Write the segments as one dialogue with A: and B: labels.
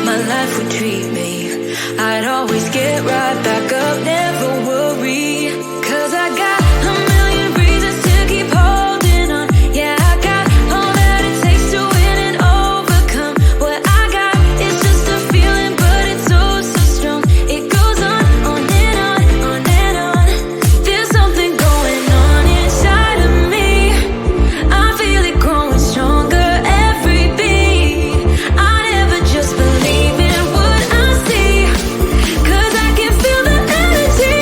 A: my life would treat me. I'd always get right back up, never worry. 'Cause I got a million reasons to keep holding on. Yeah, I got all that it takes to win and overcome. What I got is just a feeling, but it's so, so strong. It goes on and on, on and on. There's something going on inside of me. I feel it growing stronger every beat. I never just believe in what I see. 'Cause I can feel the energy.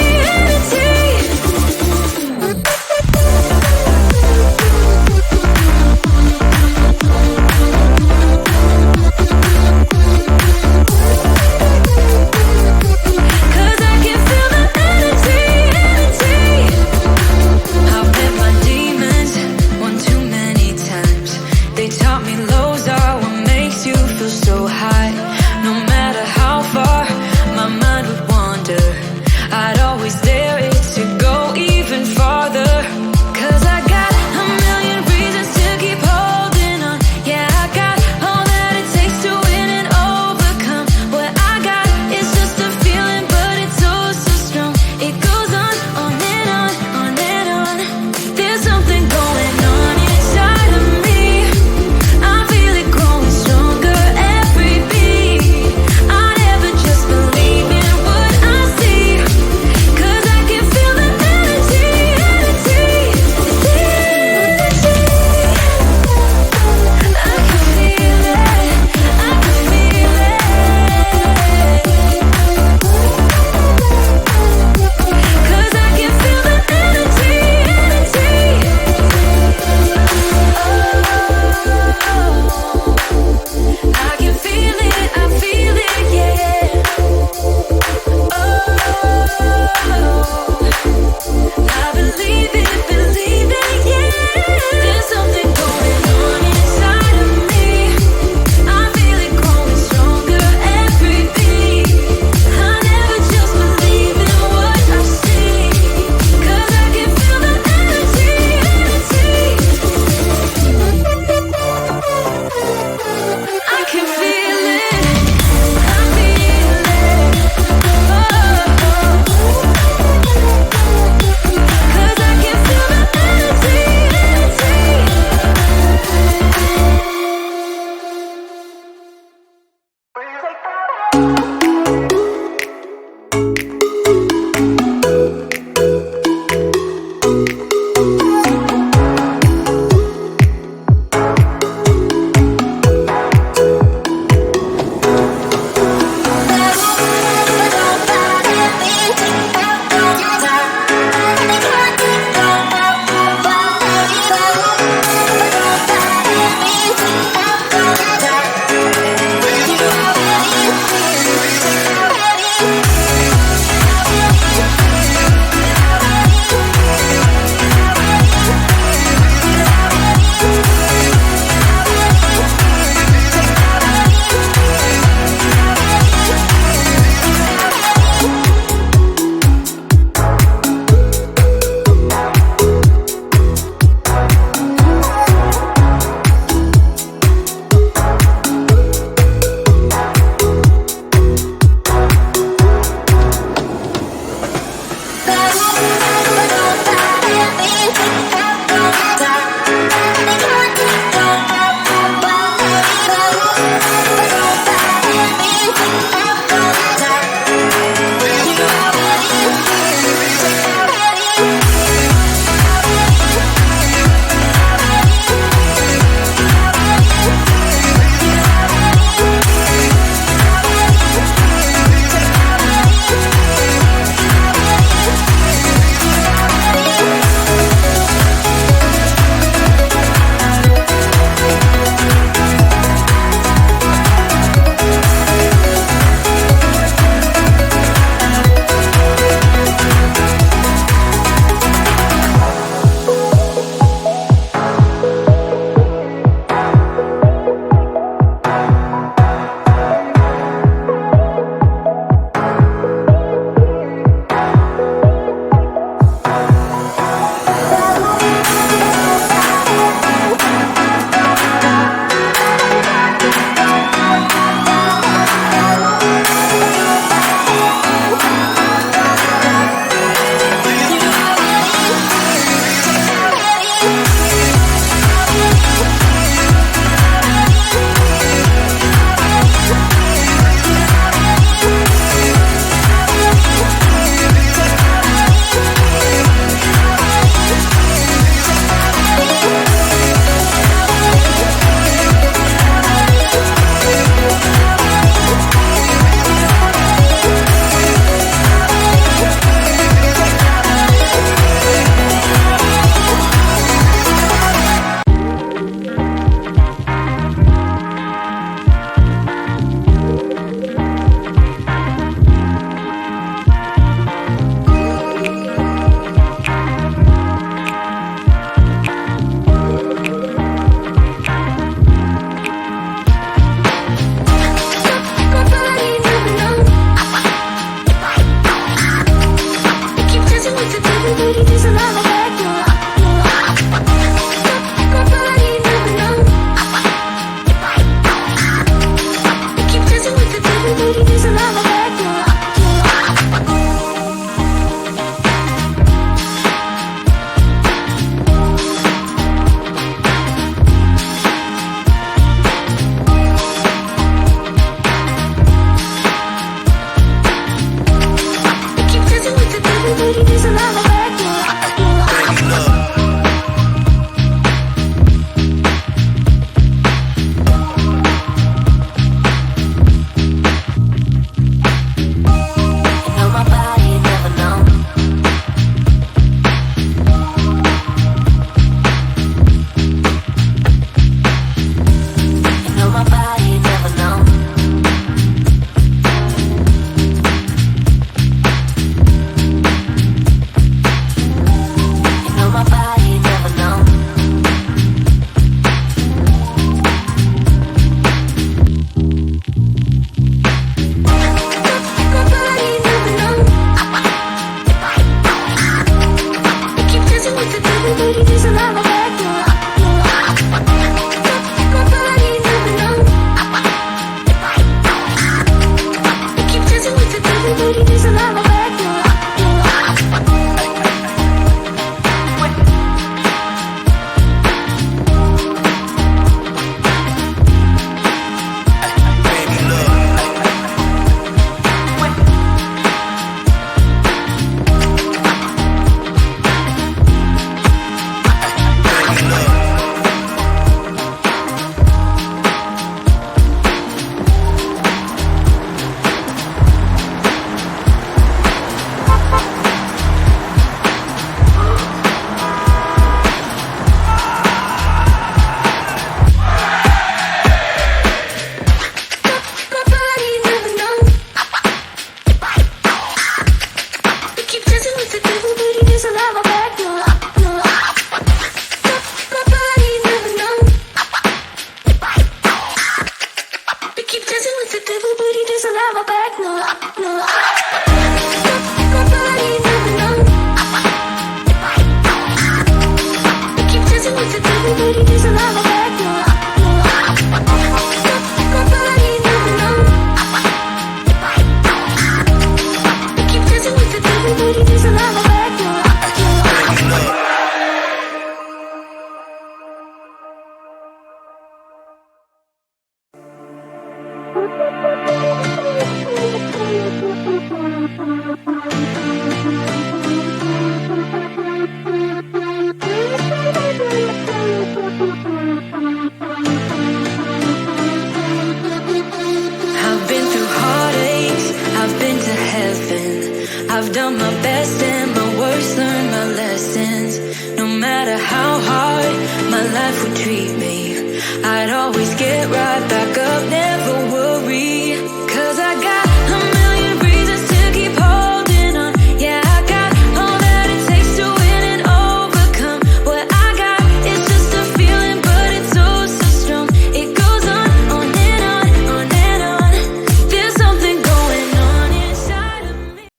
A: I've done my best and my worst, learned my lessons. No matter how hard my life would treat me, I'd always get right back up, never worry.